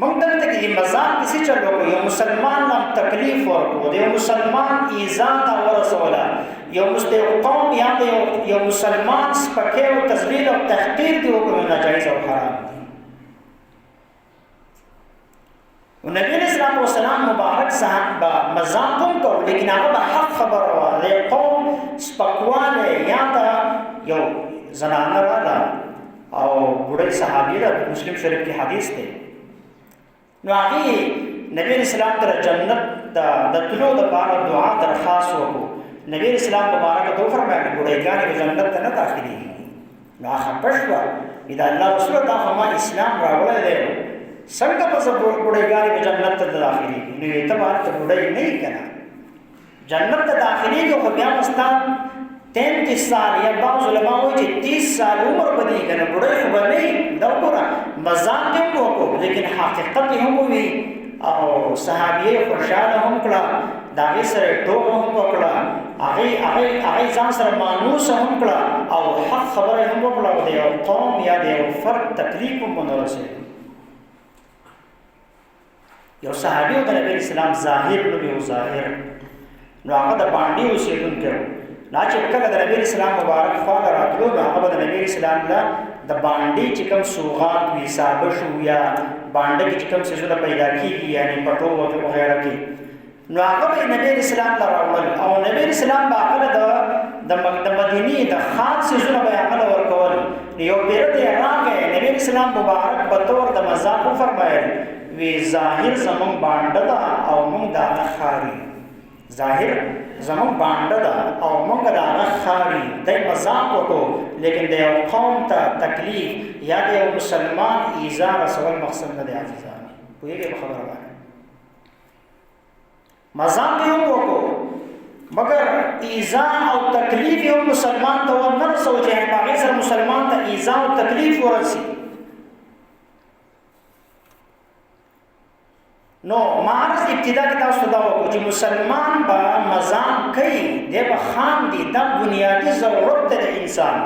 موږ دلته کې مذاق کسی چلو کوو یو مسلمان هم تکلیف ورکړو یو مسلمان ایذا ته ورسوله یو قوم یا یو مسلمان سپکې او تذلیل او تحقیر دي وکړو ناجایز او حرام دي نبی اسلام والسلام مبارک صاحب مذاق هم کوو لیکن هغه به حق خبره وه د یو قوم سپکوالی یا ته یو زنانه راغله او بوډۍ صحابي ده مسلم شریف کې حدیث دی نو هغې نبی اسلام ته جنت د تلو دپاره دعا درخواست وکړو نبی اسلام مبارک ته وفرمایل بوډۍ به جنت ته نه داخلېږي نو هغه خفه شوه د الله رسوله دا خو ما اسلام راوړی دی څنګه به زه بوډۍ به جنت ته داخلېږي نو ته به هلته بوډۍ نه یې که نه جنت ته داخلېږي خو بیا به ستا 33 سال یا بعض علما وایي چې 30 سال عمر به دی که نه بوډۍ خو به نه یي دا وګوره مذاق یې هم وکړو لیکن حقیقت یې هم ووي او صحابیې خوشحاله هم کړه د هغې سره یې ټوکه هم وکړه هغې ځان سره مانوسه هم کړه او حق خبره یې هم وکړه او د یو قوم یا د یو فرد تکلیف هم ونه رسېدو یو صحابي و د نبی اسلام ظاهر نوم یې ظاهر نو هغه د بانډې اوسېدونکی و نو چې کله د نبی اسلام مبارک خواته راتلو نو هغه به د نبی اسلام له د باندې چې کوم سوغات وي سابه شو یا باندې کې چې کوم څیزونه پیدا کېږي یعنې پټو وغیره کې نو هغه به نبی اسلام له راوړل او نبی اسلام به هغه د مدینې د خاص څیزونه به هغه له ورکول یو پیره دی راغی نبی اسلام مبارک په طور د مذاق وفرمایل وی ظاهر زمون باندې ده او موږ د هغه ښاري ظاهر زمون باندې ده او موږ د هغه ښاري دی مذاق وکړو لیکن د یو قوم ته تکلیف یا د یو مسلمان ایذا رسول مقصد نه دی عزیزانو پوهېږئ په خبره باندې مذاق یې هم وکړو مگر ایذا او تکلیف یو مسلمان ته ونه رسو چې هغه سره مسلمان ته ایذا او تکلیف ورسي. نو مارس ابتدا کې تاسو دا وکړو چې مسلمان به مذاق کوي، دی به خاندي، دا بنیادی ضرورت دی د انسان.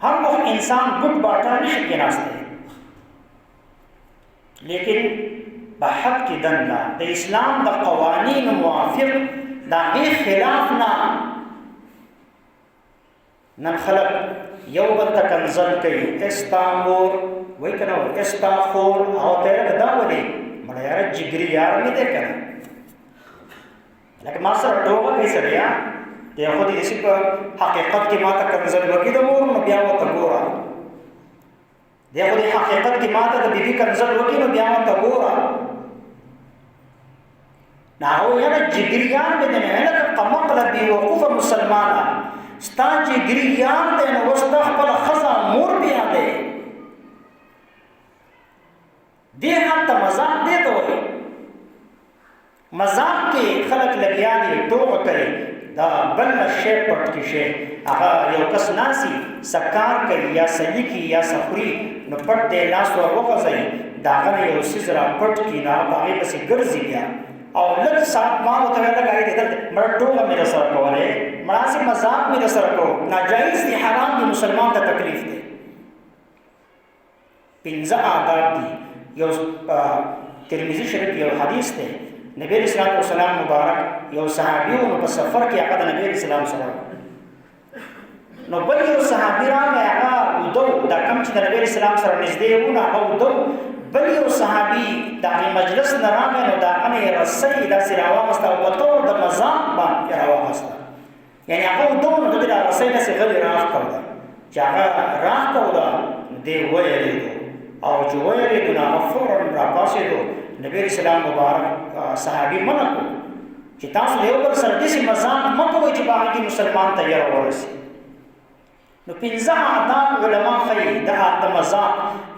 هر وخت انسان ګډ باټه نشي کېناستی، لیکن په حق کې دنده د اسلام د قوانینو موافق دا غیر خلاف نه نن خلق یو بل ته کنزل کوي، استامور وای کنه استاخور او ته دا ولي مړ یار جګری یار نه ده کنه لکه ما سره ټوګه کوي سره یا ته خو دې شي په حقیقت کې ما ته کنزل وکړي د مور نو بیا وته ګورا دې خو دې حقیقت کې ما ته د بیبي کنزل وکړي نو بیا وته ګورا ناو یاره جګریان به نه لکه قمقله بي وقوفه مسلمانه ستا جګریان ته نو وستا خپل خزا مور بیا ده دې حتی مذاق دې ته وایي. مذاق کې خلک لګیا دي ټوکه کوي، دا بل شی پټ کې شی هغه یو کس ناسي سکار کوي یا سلیکي یا سخوري نو پټ دې لاس ور وغځوي دا هغه یو څیز را پټ کې نه هغې پسې ګرځي بیا او لږ ساعت ما ورته ویله ګاډي دی دلته مړه ټوکه مې راسره کولې مړاسې مذاق مې راسره کوو ناجایز دي حرام دي مسلمان ته تکلیف دی. 15 آداب دي. یو ترمذی شریف یو حدیث دی نبی رسول الله صلی مبارک یو صحابي نو په سفر کې هغه د نبی رسول الله سره نو بل یو صحابي راغی هغه ودو دا کم چې د نبی رسول الله سره نږدې و نه هغه ودو بل یو صحابي د مجلس نه راغی نو دا هغه رسۍ داسې راواغسته او په طور د مذاق باندې راواغسته یعنی هغه ودو نو د رسۍ داسې غلې راښکوله چې هغه راښکوله دی ویلېدو او چې ویلېدو نو هغه فوراً راپاڅېدو. نبی رسول الله مبارک صحابي منع کړو چې تاسو د یو بل سره داسې مذاق مه کوئ چې په هغه کې مسلمان ته یره ورسي. نو 15 آداب علما ښیي د مذاق.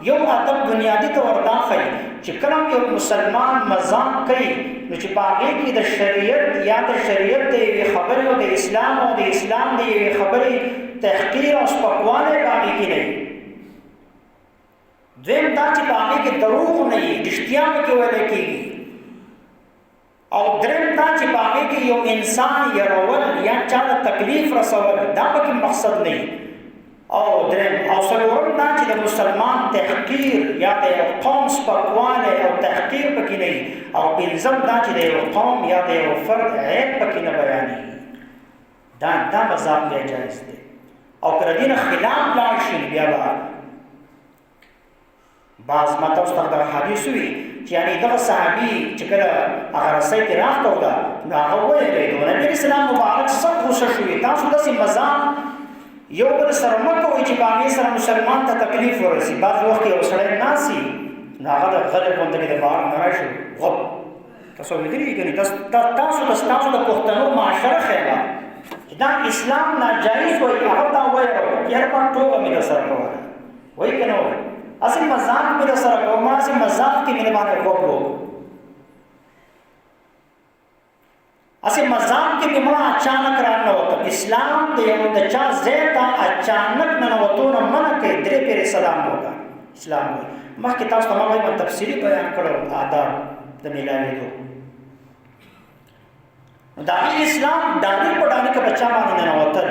یو ادب بنیادي طور دا ښیي چې کله یو مسلمان مذاق کوي نو چې په هغې کې د شریعت یا د شریعت د یوې خبرې او د اسلام او د اسلام د یوې خبرې تحقیر او سپکوالی په هغې کې نه وي. دویم دا چې په هغې کې دروغ نه وي، رښتیا پکې ویلی کېږي. او دریم دا چې په هغې کې یو انسان یرول یا چا ته تکلیف رسول دا پکې مقصد نه وي. او دریم او څلورم دا چې د مسلمان تحقیر یا د یو قوم سپکوالی او تحقیر پکې نه وي. او پنځم دا چې د یو قوم یا د یو فرد عیب پکې نه بیانېږي. دا مذاق بیا جایز دی. او که د دې نه خلاف لاړ شي بیا به بعض ما تاسو ته دغه حدیث وي چې یعنې دغه صحابي چې کله هغه رسۍ ترې راښکوله نو هغه ویلېدو نبي اسلام مبارک سخت غوسه شوي تاسو داسې مذاق یو بل سره مه کوئ چې په هغې سره مسلمان ته تکلیف ورسي. بعض وخت یو سړی ناسي نو هغه د غلې غونډه کې د بهر نه راشي غپ تاسو اورېدلي که نه تاسو د پښتنو معاشره ښیله چې دا اسلام ناجایز وایي هغه تا ویل یاره ما ټوکه مې درسره کوله وایي که نه وایي اصل مذاق مې درسره کوم ما اصل مذاق کې مې باندې غوږ وکړو اصل مذاق کې مې ما اچانک راننوتم. اسلام د یو د چا ځای ته اچانک ننوتونه منع کوي. درې پېرې سلام وکړه اسلام وایي. مخکې تاسو ته ما وایي من تفصیلي بیان کړو آداب د میلاوېدو نو د هغې اسلام ډالۍ په ډالۍ که بچا باندې ننوتل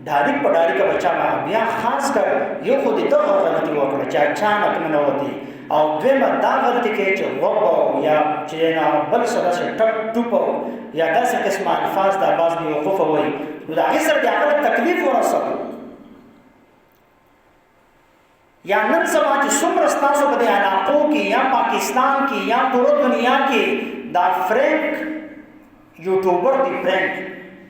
ډالۍ په ډالۍ که بچا باندې بیا خاص کر یو خو د دغه غلطي وکړه چې اچانک ننوتي او دویمه دا غلطي کوي چې غوږ یا چې نه بل څه داسې ټپ ټوپ یا داسې قسمه الفاظ د بعض بېوقوفه وایي نو د هغې سره د هغه تکلیف ورسوي. یا نن سبا چې څومره ستاسو په دې علاقو کې یا پاکستان کې یا پوره دنیا کې دا فرینک یوټوبر دی فرینک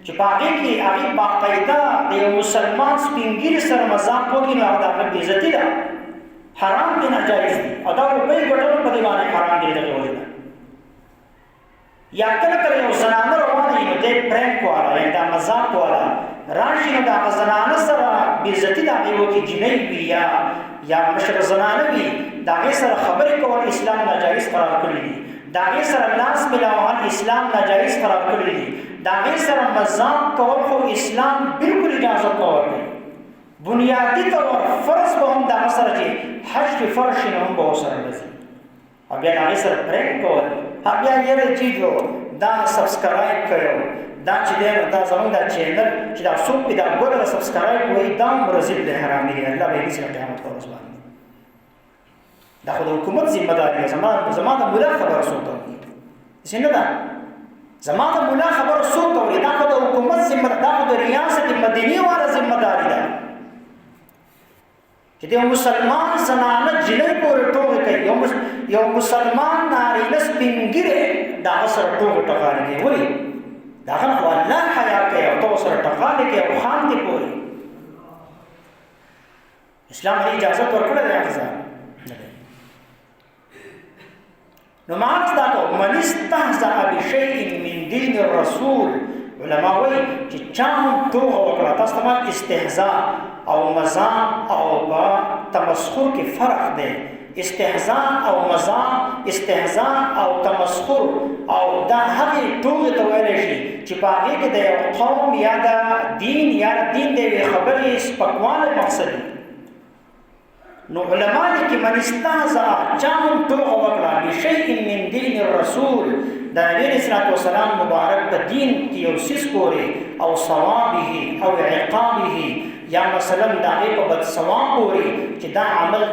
چې په هغې کې هغې باقاعده د یو مسلمان سپین ږیري سره مذاق وکړي نو هغه د هغه بېعزتي ده حرام دی ناجایز دی او دا روپۍ ګټل په دې باندې حرام دی دغې وجې نه. یا کله کله یو زنانه روانه وي نو دی پرینک والا یعنې دا مذاق والا راشي نو د هغه زنانه سره بېعزتي د هغې وکړي جنۍ وي یا مشره زنانه وي د هغې سره خبرې کول اسلام ناجایز قرار کړي دي. د هغې سره لاس ملاول اسلام ناجایز قرار کړي دي. دا غي سره مذاق کول خو اسلام بالکل اجازه نه ورکوي بنیادی طور فرض به هم دا سره چې حج کې فرض شي نو هم به سره راځي او بیا دا غي سره پرېک کول بیا یې چیزو دا سبسکرایب کړو دا چې دا زمونږ دا چینل چې دا څوک دا ګوره سبسکرایب کوي دا مرزید له حرامي دی الله به دې سره قیامت پر ورځ باندې دا خو د حکومت ذمہ داری زما د مولا خبره سوته څنګه دا زما د مولا خبره سوته دا خو د حکومت ذمہ دا خو د ریاست مدینه والا ذمہ داری ده چې د مسلمان زنانه جنې پورې ټوګه کوي یو مسلمان نارینه سپینګره دا سره ټوګه ټکانه کوي وایي دا خو الله حیا کوي او تو سره ټکانه کوي او خان دي پورې اسلام دې اجازه ورکړه دی ځان نو معنی دا کو من استهزأ بشيء من دين الرسول علماء وایي چې چا ټوګه وکړه تاسو ته استهزاء او مزاح او با تمسخر کې فرق دی استهزاء او مزاح استهزاء او تمسخر او دا هغه ټول ته ویل شي چې په هغه کې د یو قوم یا د دین د خبرې سپکواله مقصد نو علماء کې من استهزاء چاهم ټوګه وکړه بشيء من دين الرسول دا نبی صلی الله علیه وسلم مبارک په دین کې یو سیس پورې او ثوابه او عقابه یا مثلا دا په بد ثواب پورې چې دا عمل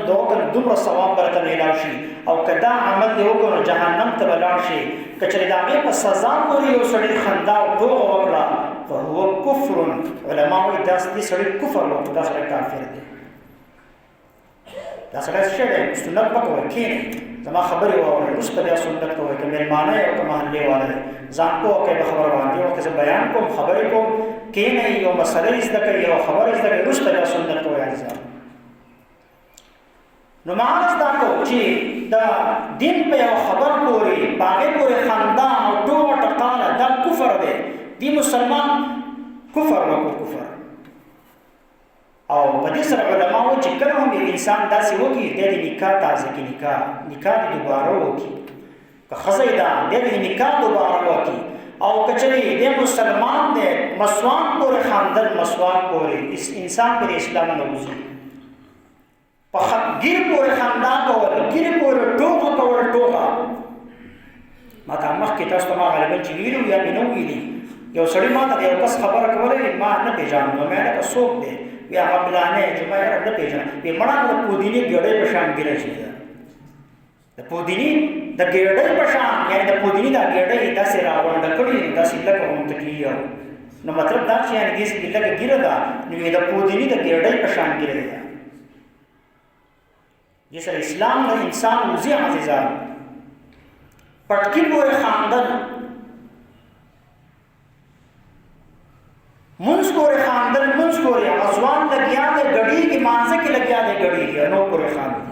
دومره ثواب برته ملال شي او کدا عمل دی وکړو جهنم ته ولاړ شي کچره دا په سزا پورې یو سړی خندا او ټوګه وکړه فهو کفر علماء وایي دا سړی کفر وکړ دا سړی کافر دی دا سړی شړې سنت پکوي کینه زما خبرې واوري اوس په بیا سنت کوي چې مېلمانه او محلي والے ځان کو کې خبر باندې او چې بیان کوم خبرې کوم کینه یو مسله زده کوي یو خبره زده کوي اوس په بیا سنت کوي ځان نو معنی دا کو چې دا دین په یو خبر پورې باغې پورې خندا او ټوټ ټکاله دا کفر دی دی مسلمان کفر وکړو کفر او په دې سره علماء وایي چې کله هم انسان داسې وکړي د نکاح تازه کې نکاح دوباره وکړي که ښځه ده د نکاح دوباره وکړي او کچري د مسلمان دی مسواک پورې خاندل مسواک پورې انسان پر اسلام نه وځي په ګیر پورې خندا کول ګیر پورې ټوګه کول ټوګه ما ته مخکې تاسو ته ما غالبا چې ویلو یا مې نو ویلي یو سړی ما ته یو کس خبره کوله ما نه پیژاندم مې دا څوک دی بیا قبلانه چې ما یې نه پیژنم په مړه د پودینی ګړې په شان ګرځي شي د پودینی د ګړې په شان یعنی د پودینی د ګړې داسې راوړل کړي داسې لکه هم تکیه نو مطلب دا چې یعنی دې لکه ګیره ده نو د پودینی د ګړې په شان ګرځي جس اسلام نے انسان وزی عزیزان پټکی پورې خاندل منس پورې خاندل منس پورې ازوان لګیا دې غړي کې مانځه کې لګیا دې غړي کې نو پورې خاندل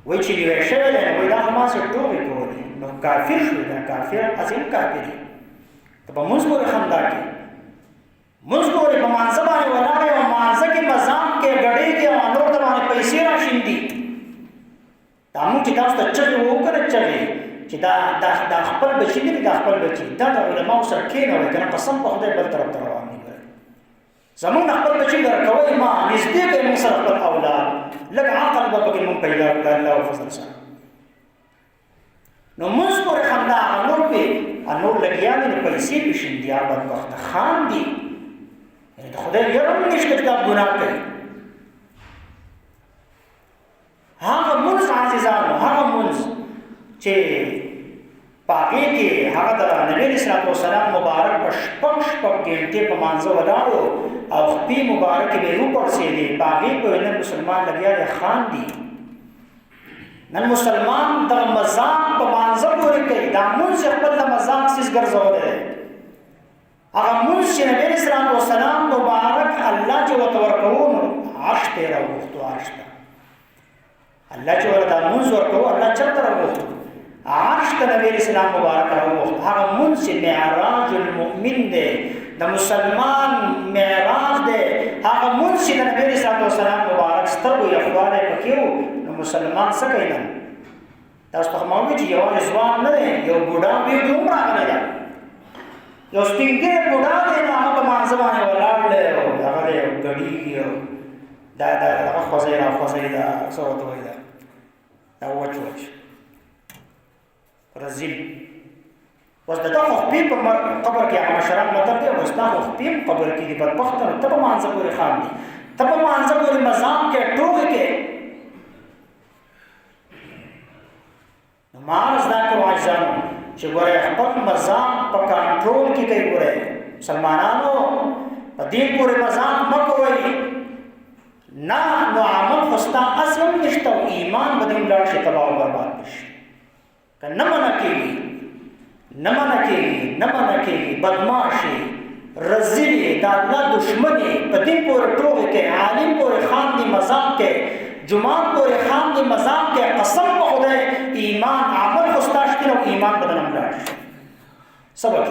وای چې وی شوه له وای دا ما څه ټوبې کولې نو کافر شو دا کافر ازم کافر ته په منس پورې خاندا کې منس پورې په مانځه باندې ولاړې او مانځه کې مزام کې غړي کې او نور ته باندې پیسې راشيندي تاسو چې تاسو ته چغې وکړه چغې چې دا خپل بچی دی دا خپل بچی دا د علماء سره کېنوي کنه قسم په خدای بل طرف ته روان دي زمون خپل بچی درکوي ما نږدې به موږ سره خپل اولاد لکه عقل به پکې مونږ پیدا کړل الله او فضل سره نو موږ پر خندا انور په انور لګیا دي پیسې بشین دي آباد وخت خان دي د خدای یو نشته دا ګناه کوي هغه موږ عزیزانو هغه موږ چې پاګه کې هغه د نبی صلی الله علیه وسلم مبارک په شپږ ګنټې په مانځه ولاړو او خپې مبارک به رو پرسې دي پاګه په نن مسلمان لګیا دي خان دي نن مسلمان د مزاق په مانځه پورې کوي دا مونږ خپل د مزاق سیس ګرځول دي هغه مونږ چې نبی صلی الله علیه وسلم مبارک الله چې وتورکو عرش ته راوښتو عرش ته الله چې ورته مونږ ورکو الله چرته راوښتو عرش ته نبی اسلام مبارک راوښت هغه مونږ چې معراج المؤمن دی د مسلمان معراج دی هغه مونږ چې نبی اسلام مبارک سترګو یخواله پکيو نو مسلمان څه کوي نن تاسو ته معلومه چې یو ځوان نه دی یو بوډا به دومره غلی دی یو سپینګر بوډا دی نو هغه په مانځه باندې ولاړ دی او هغه دی ګډېږي او دا هغه خوځوي راخوځوي دا څه ورته وایي دا وچ رزیل اوس د تا خو خپې په قبر کې هغه مشران مطلب دی اوس تا خو خپې په قبر کې دي بدبخته نو ته په مانځه پورې خان دي ته په مانځه پورې مذاق کې ټوکې کې نو مال زده کوو عاجزانو چې ګوره خپل مذاق په کنټرول کې کوي ګوره مسلمانانو په دین پورې مذاق مه کوئ نه نو عمل خو ستا اصل هم نشته او ایمان به دې ولاړ شي تباه او برباد شي که نه منع کېږي نه منع کېږي بدماشي رزیلي د الله دشمني په دین پورې ټوکې کې عالم پورې خاندي مذاق کې جماعت پورې خاندي مذاق کې قسم په خدای ایمان عمل خو ستا شته او ایمان به دې ولاړ شي سبق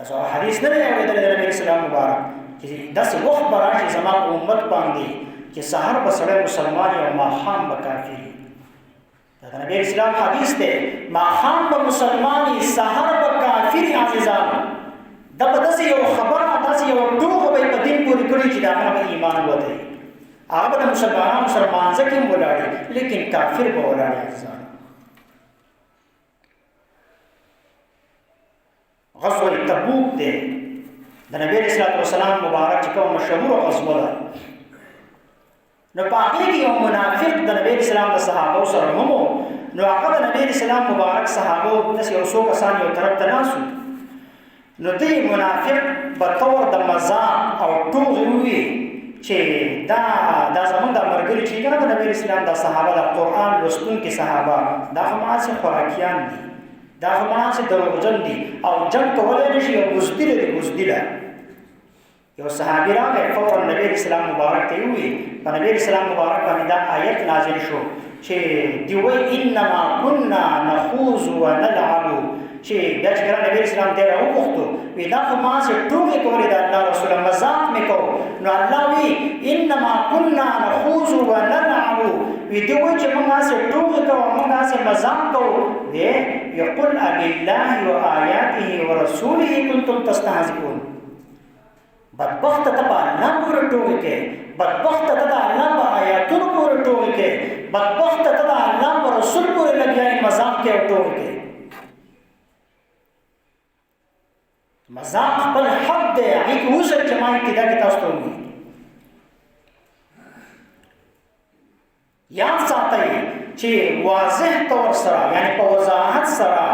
تاسو حدیث نه دی اورېدلی د نبي اسلام مبارک چې داسې وخت به راشي زما په امت باندې چې سحر به سړی مسلمان او ماښام به کافر دا د نبي اسلام حدیث دی ماښام به مسلماني سحر به کافر عزیزانو دا به داسې یو خبره داسې یو ټوغه به یې په دین پورې کړي چې د هغه به ایمان ووتی هغه به د مسلمانانو سره مانځه کې هم ولاړي لیکن کافر به ولاړي عزیزانو غزوه تبوک دی د نبی علیه السلام مبارک چې کوم مشهوره غزوه ده نو په هغې کې یو منافق د نبی اسلام د صحابو سره هم نو هغه د نبی اسلام مبارک صحابو داسې یو څو کسان یو طرف ته ناست نو دی منافق په طور د مذاق او ټوغې ووي چې دا زموږ د ملګري چې که نه د نبی اسلام د صحابه د قرآن لوستونکي صحابه دا خو هماغسې خوراکیان دي دا خو هماغسې دروغجن دي او جنګ کولی نه شي یو بزدله دی بزدله یو صحابي راغی فورا نبی اسلام مبارک ته وویل په نبی اسلام مبارک باندې دا آیت نازل شو چې دی وایي انما كنا نخوض ونلعب چې بیا چې کله نبی اسلام دی راوغوښتو وی دا خو ماسې ټوکې کولې د الله رسوله مذاق مې کوو نو الله وی انما كنا نخوض ونلعب وی دی وایي چې موږ هسې ټوکې کوو موږ هسې مذاق کوو وی یقل بالله وآیاته ورسوله کنتم تستهزئون بدبخت ته په الله پورې ټوکې کې بدبخت ته د الله په آیاتونو پورې ټوکې کې بدبخت ته د الله په رسول پورې لګیایي مذاق کې او ټوکې کې مذاق خپل حق دی هغې کې اوسئ چې ما ابتدا کې تاسو ته ووایي یاد ساتئ چې واضح طور سره یعنی په وضاحت سره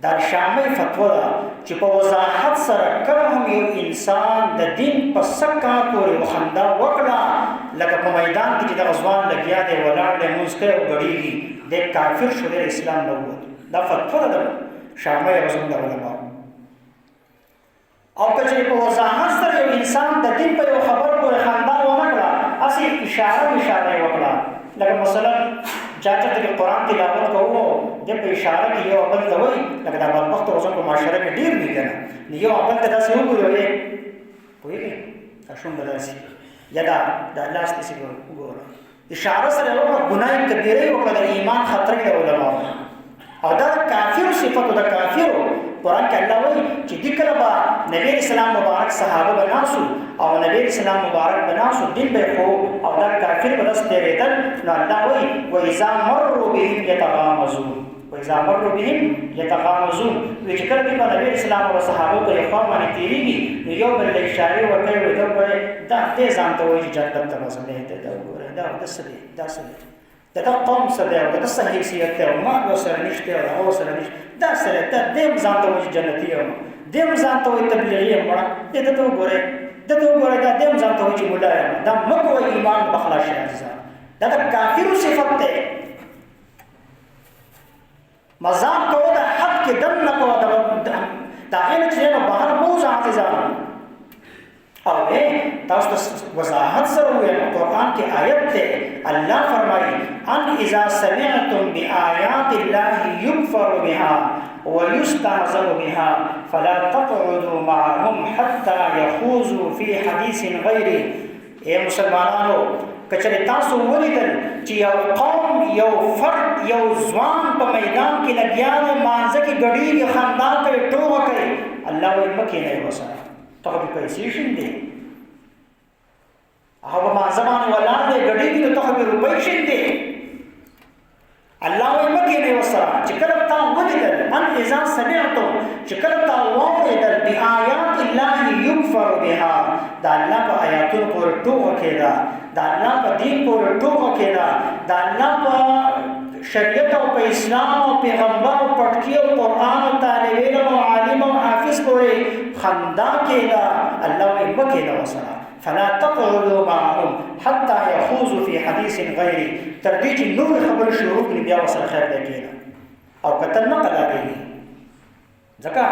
دا شامل فتوا ده چې په وضاحت سره کله هم یو انسان د دین په سکه پورې وخندا وکړه لکه په میدان کې چې د غزوان لګیا دی ولاړ دی لمونځ کوي او ګډېږي دی کافر شو دی اسلام نه ووت دا فتوا ده شامل زموږ د علماو او که چې په وضاحت سره یو انسان د دین په یو خبر پورې خندا ونه کړه هسې اشاره یې وکړه لکه مثلا چا چې قرآن تلاوت کوو د په اشاره کې یو بل ته وایي لکه دا بدبخت اوسم په معاشره کې ډېر وي که نه یو بل ته داسې وګوري وایي پوهېږې دا شونډه داسې یا دا الله ستاسې وګوره اشاره سره یې وکړه ګناه کبیره یې وکړه د ایمان خطرې د علماو او دا د کافرو صفتو د کافرو قرآن کې الله وایي چې دې کله به نبی اسلام مبارک صحابه به ناسو او نبی اسلام مبارک به ناسو دین به خو او دا کافر به داسې تېرېدل نو الله وایي وإذا مروا بهم یتغامزون وإذا مروا بهم یتغامزون وایي چې کله دې به نبی اسلام او صحابو په یو خوا باندې تېرېږي نو یو بل له اشارې ورکوي وایي دا وایي دا دې ځان ته وایي چې جنت ته به ځم دا وګوره دا څه دی دا څه دی دا قوم څه دی او دا څه حیثیت دی او مال ورسره نشته او هغه ورسره نشته دا سره ته دې هم ځان ته وایي جنتي یم دې هم ځان ته وایي تبلیغي یم مړه دې ته وګورئ دا دې هم ځان ته وایي چې ملا یم دا مه کوئ ایمان به خلاص شي عزیزان دا د کافرو صفت دی مذاق کوو د حق کې دننه کوو د هغې نه چې دی نو بهر مه وځه عزیزانو او تاسو ته وضاحت سره وویل قرآن کې آیت دی الله فرمایي ان اذا سمعتم بآیات الله یکفر بها ويستهزأ بها فلا تقعدوا معهم حتى يخوضوا في حديث غيره اے مسلمانانو کچره تاسو ولیدل چې یو قوم یو فرد یو ځوان په میدان کې لګیا دی مانځه کې ګډېږي خندا کوي ټوغه کوي الله وایي مه کښېنئ ورسره ته خو دې پیسې شیندې هغه په مانځه باندې ولاړ دی ګډېږي نو ته خو دې روپۍ شیندې الله وایي مه کښېنئ ورسره چې کله تا ولیدل من اذا سمعتم چې کله تا واورېدل بآیات الله یکفر بها د الله په آیاتونو پورې ټوغه کېده د الله په دین پورې ټوغه کېده د الله په شریعت او په اسلام او پیغمبر او پټکي او قرآن او طالب علم او عالم او حافظ پورې خندا کېده الله وایي مه کښېنه ورسره فلا تقعدوا معهم حتى يخوضوا في حديث غيره تر دې چې نور خبرې شروع کړي بیا ورسره خیر دی کېده او کتل نه قلاږي ځکه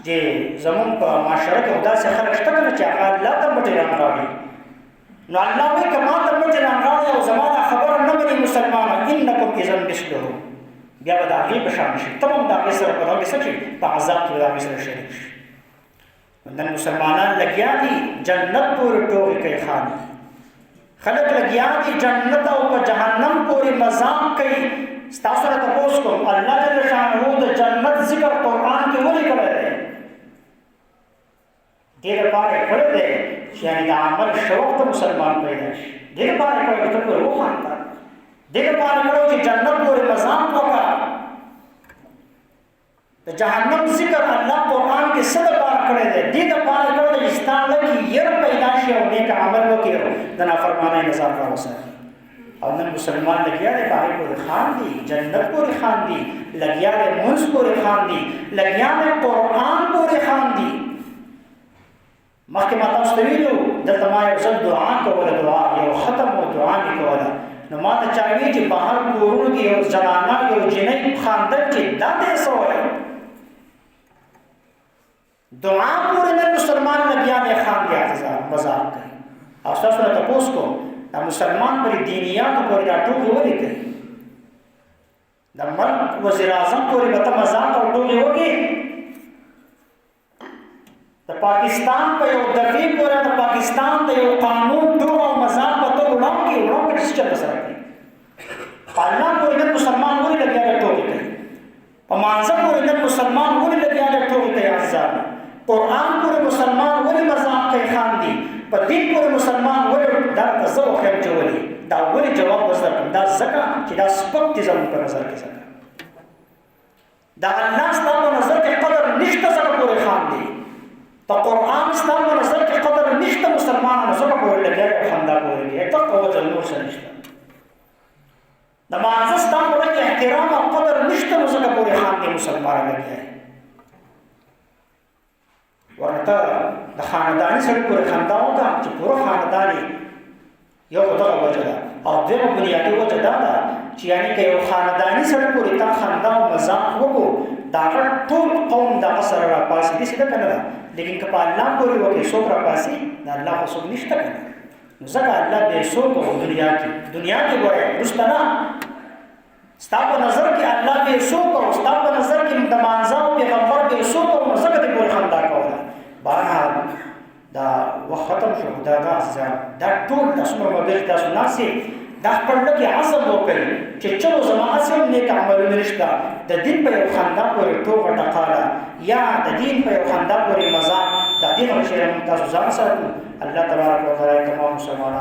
چې زمون په معاشره کې داسې خلک شته کنه چې هغه الله ته مټې رانغاړي نو الله وایي که ما ته مټې رانغاړي او زما دا خبره نه مني مسلمانان انکم اذا مثلهم بیا به د هغې په شان شي ته هم د هغې سره په دغې څه شي په عذاب کې به د هغې سره شریک شي نن مسلمانان لګیا دي جنت پورې ټوغې کوي خاندي خلک لګیا دي جنت او په جهنم پورې مذاق کوي ستاسو نه تپوس کوم الله جل شانه د جنت ذکر قرآن کې ولې کړی دی دې لپاره یې کړی دی چې یعنې د عمل شوق د مسلمان پیدا شي دې لپاره یې کړی ته پورې وخانده دې لپاره یې کړی چې جنت پورې مذاق وکړه د جهنم ذکر الله قرآن کې څه لپاره کړی دی دې لپاره یې کړی دی چې ستا لږ یره پیدا شي او نیک عمل وکړي د نافرمانۍ نه ځان راوساتي او نن مسلمان لګیا دی باغې پورې خاندي جنت پورې خاندي لګیا دی مونځ پورې خاندي لګیا دی قرآن پورې خاندي مخکې ما تاسو ته ویلو دلته ما یو ځل دعا کوله دعا یو ختم و دعا مې کوله نو ما ته چا ویل چې بهر کورونو کې یو زنانه یو جنۍ خاندل چې دا دې څه وایي دعا پورې نن مسلمان لګیا دی خاندي مذاق کوي او ستاسو نه تپوس کوم دا مسلمان پر دینیاتو پورې دا ټوکې ولې کوي د ملک وزیر اعظم پورې به ته مذاق او ټوکې وکړې د پاکستان په یو دفعې پورې د پاکستان د یو قانون ټوکه او مذاق به ته وړاندې څه چل سره کوي په الله پورې نن مسلمان ولې لګیا دی ټوکې کوي په مانځه پورې نن مسلمان ولې لګیا دی ټوکې کوي عزیزان قرآن پورې مسلمان ولې مذاق کوي خاندي په دین پورې مسلمان ولې دا زه وخیم چې ولې دا ولې جواب وزر کوم دا ځکه چې دا سپک دي زموږ په نظر کې ځکه دا الله ستا په نظر کې قدر نشته ځکه پورې خاندي په قرآن ستا په نظر کې قدر نشته مسلمانانو ځکه پورې لګیا او خندا پورې کوي دغه وجه نور څه نشته د مانځه ستا په کې احترام او قدر نشته نو ځکه پورې خاندي مسلمانان لګیا ورته د خانداني سره پورې خندا وکړه چې پوره خانداني یو دغه وجه ده او دویمه بنیادي وجه دا ده چې یعنې که یو خانداني سره پورې تا خندا او مذاق وکړو د هغه ټول قوم دغه سره راپاسي داسې ده که نه ده لیکن که په الله پورې وکړې څوک راپاسي د الله خو څوک نشته که نه نو ځکه الله بې څوکه خو دنیا کې ګورئ وروسته نه ستا په نظر کې الله بې څوکه او ستا په نظر کې د مانځه او پیغمبر بې څوکه او ځکه دې پورې خندا کوله بهرحال دا وخت ختم شو دا عزیزان دا ټول تاسو ملګري تاسو ناسې دا خپل لږې عزم وکړئ چې چلو زما هسې هم نیک عملونه نشته د دین په یو خندا پورې ټوغه ټقاله یا د دین په یو خندا پورې مذاق دا دې هغه شی تاسو ځان ساتو الله تبارک وتعالی تمام مسلمانان